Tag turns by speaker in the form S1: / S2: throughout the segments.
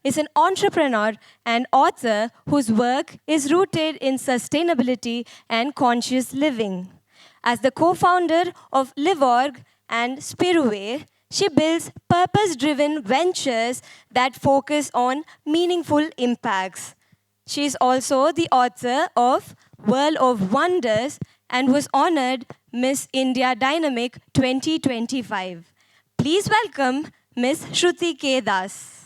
S1: is an entrepreneur and author whose work is rooted in sustainability and conscious living. As the co-founder of Livorg and Spirway, she builds purpose-driven ventures that focus on meaningful impacts. She is also the author of World of Wonders and was honored Miss India Dynamic 2025. Please welcome Miss Sruthy K. Das.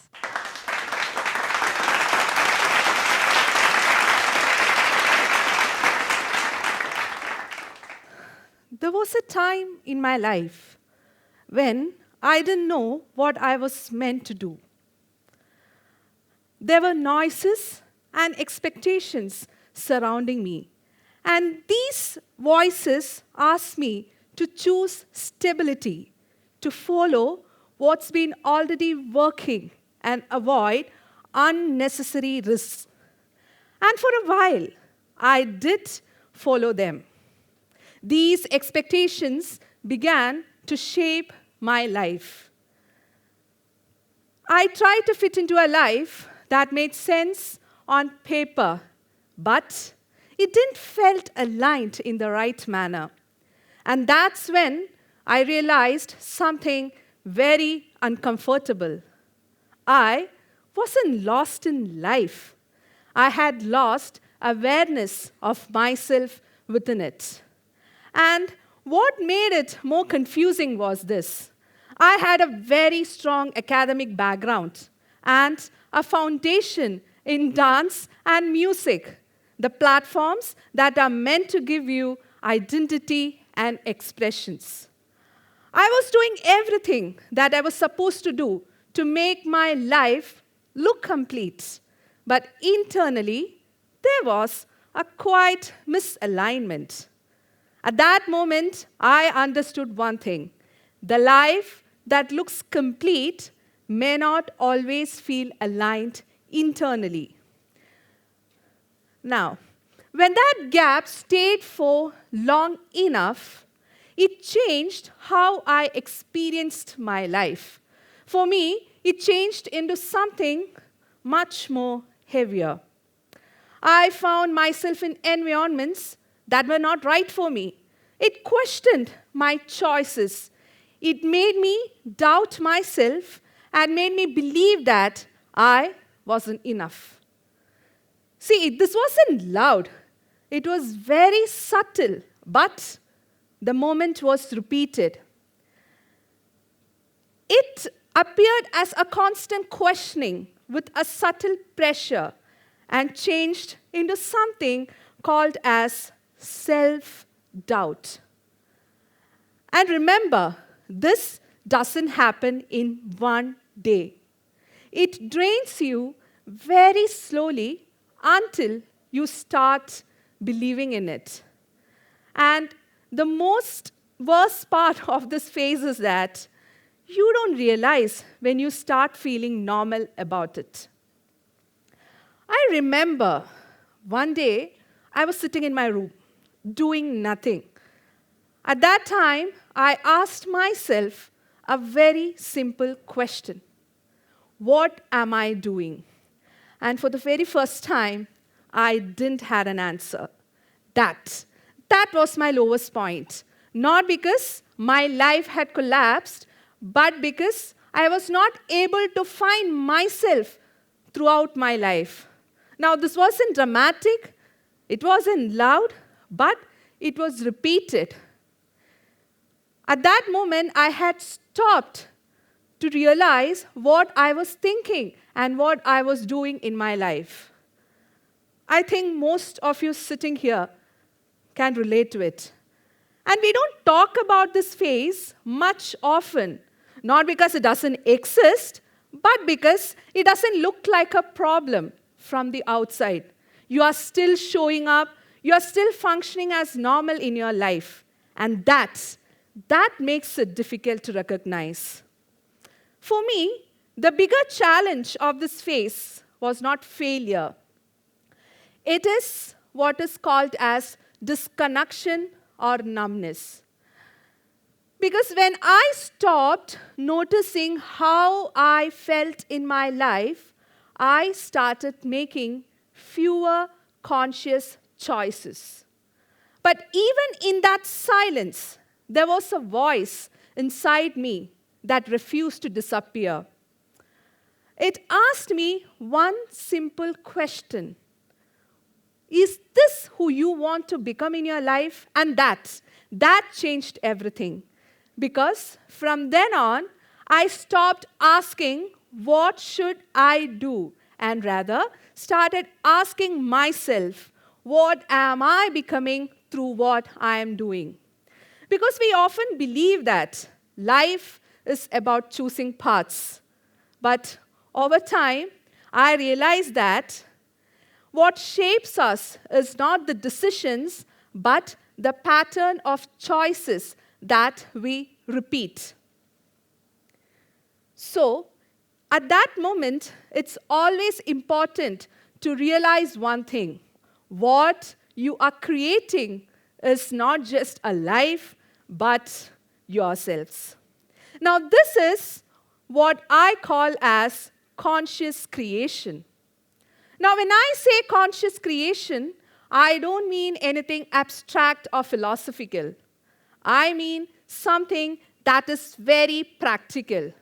S2: There was a time in my life when I didn't know what I was meant to do. There were noises and expectations surrounding me, and these voices asked me to choose stability, to follow what's been already working, and avoid unnecessary risks. And for a while, I did follow them. These expectations began to shape my life. I tried to fit into a life that made sense on paper, but it didn't felt aligned in the right manner. And that's when I realized something very uncomfortable. I wasn't lost in life. I had lost awareness of myself within it. And what made it more confusing was this. I had a very strong academic background and a foundation in dance and music, the platforms that are meant to give you identity and expressions. I was doing everything that I was supposed to do to make my life look complete. But internally, there was a quiet misalignment. At that moment, I understood one thing. The life that looks complete may not always feel aligned internally. Now, when that gap stayed for long enough, it changed how I experienced my life. For me, it changed into something much more heavier. I found myself in environments that were not right for me. It questioned my choices. It made me doubt myself and made me believe that I wasn't enough. See, this wasn't loud. It was very subtle, but the moment was repeated. It appeared as a constant questioning with a subtle pressure and changed into something called as self-doubt. And remember, this doesn't happen in one day. It drains you very slowly until you start believing in it. And the most worst part of this phase is that you don't realize when you start feeling normal about it. I remember one day I was sitting in my room, doing nothing. At that time, I asked myself a very simple question. What am I doing? And for the very first time, I didn't have an answer. That was my lowest point. Not because my life had collapsed, but because I was not able to find myself throughout my life. Now, this wasn't dramatic, it wasn't loud, but it was repeated. At that moment, I had stopped to realize what I was thinking and what I was doing in my life. I think most of you sitting here can relate to it. And we don't talk about this phase much often, not because it doesn't exist, but because it doesn't look like a problem from the outside. You are still showing up, you are still functioning as normal in your life. And that makes it difficult to recognize. For me, the bigger challenge of this phase was not failure. It is what is called as disconnection or numbness. Because when I stopped noticing how I felt in my life, I started making fewer conscious choices. But even in that silence, there was a voice inside me that refused to disappear. It asked me one simple question. Is this who you want to become in your life? And that changed everything. Because from then on, I stopped asking, what should I do? And rather started asking myself, what am I becoming through what I am doing? Because we often believe that life is about choosing paths. But over time, I realized that what shapes us is not the decisions, but the pattern of choices that we repeat. So, at that moment, it's always important to realize one thing. What you are creating is not just a life, but yourselves. Now, this is what I call as conscious creation. Now, when I say conscious creation, I don't mean anything abstract or philosophical. I mean something that is very practical.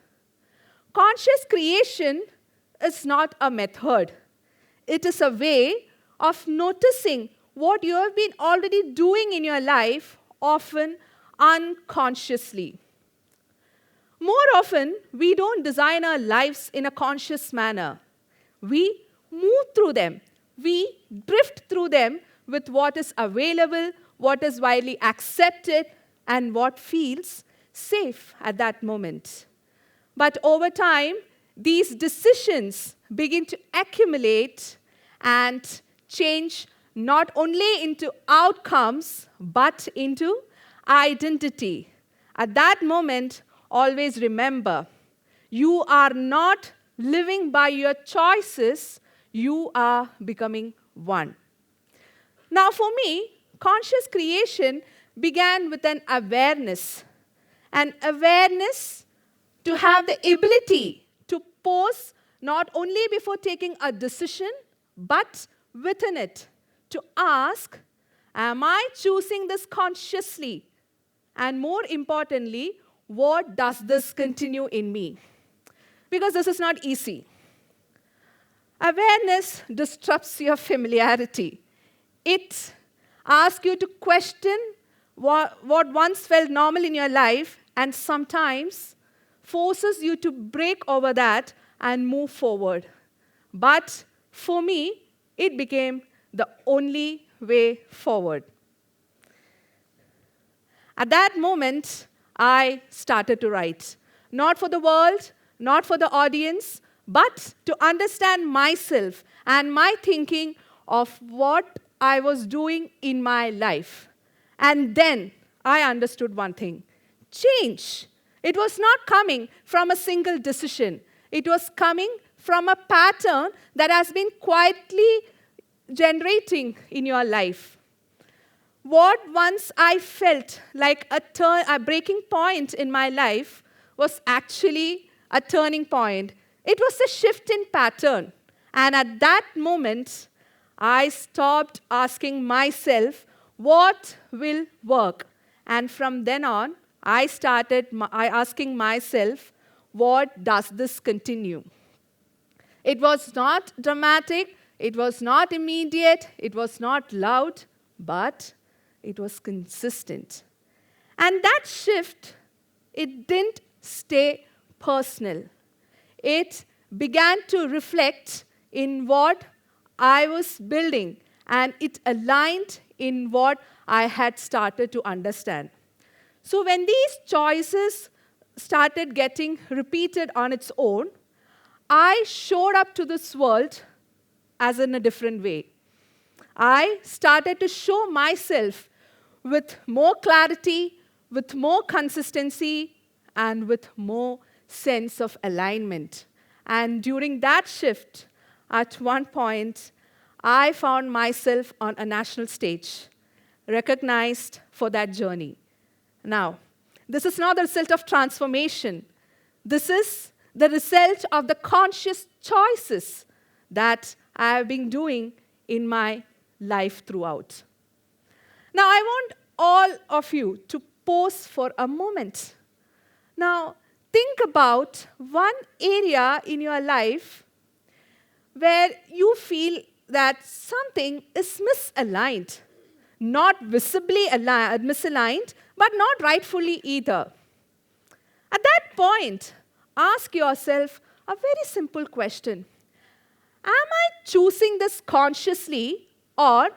S2: Conscious creation is not a method. It is a way of noticing what you have been already doing in your life, often unconsciously. More often, we don't design our lives in a conscious manner. We move through them. We drift through them with what is available, what is widely accepted, and what feels safe at that moment. But over time, these decisions begin to accumulate and change not only into outcomes, but into identity. At that moment, always remember, you are not living by your choices, you are becoming one. Now, for me, conscious creation began with an awareness to have the ability to pause not only before taking a decision, but within it, to ask, am I choosing this consciously? And more importantly, what does this continue in me? Because this is not easy. Awareness disrupts your familiarity. It asks you to question what once felt normal in your life, and sometimes forces you to break over that and move forward. But for me, it became the only way forward. At that moment, I started to write. Not for the world, not for the audience, but to understand myself and my thinking of what I was doing in my life. And then I understood one thing. Change. It was not coming from a single decision. It was coming from a pattern that has been quietly generating in your life. What once I felt like a breaking point in my life was actually a turning point. It was a shift in pattern. And at that moment, I stopped asking myself, what will work? And from then on, I started asking myself, what does this continue? It was not dramatic, it was not immediate, it was not loud, but it was consistent. And that shift, it didn't stay personal. It began to reflect in what I was building, and it aligned in what I had started to understand. So when these choices started getting repeated on its own, I showed up to this world as in a different way. I started to show myself with more clarity, with more consistency, and with more sense of alignment. And during that shift, at one point, I found myself on a national stage, recognized for that journey. Now, this is not the result of transformation. This is the result of the conscious choices that I have been doing in my life throughout. Now, I want all of you to pause for a moment. Now, think about one area in your life where you feel that something is misaligned. Not visibly misaligned, but not rightfully either. At that point, ask yourself a very simple question. Am I choosing this consciously, or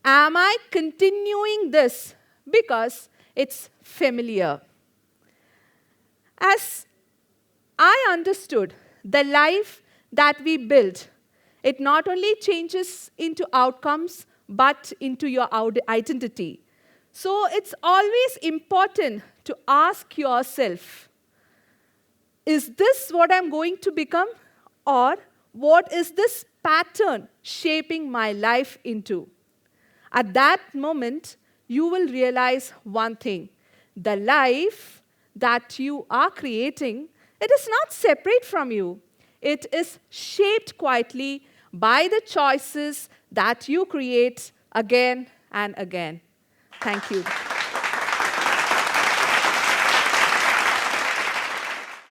S2: am I continuing this because it's familiar? As I understood, the life that we build, it not only changes into outcomes, but into your identity. So it's always important to ask yourself, is this what I'm going to become? Or what is this pattern shaping my life into? At that moment, you will realize one thing. The life that you are creating, it is not separate from you. It is shaped quietly by the choices that you create again and again. Thank you.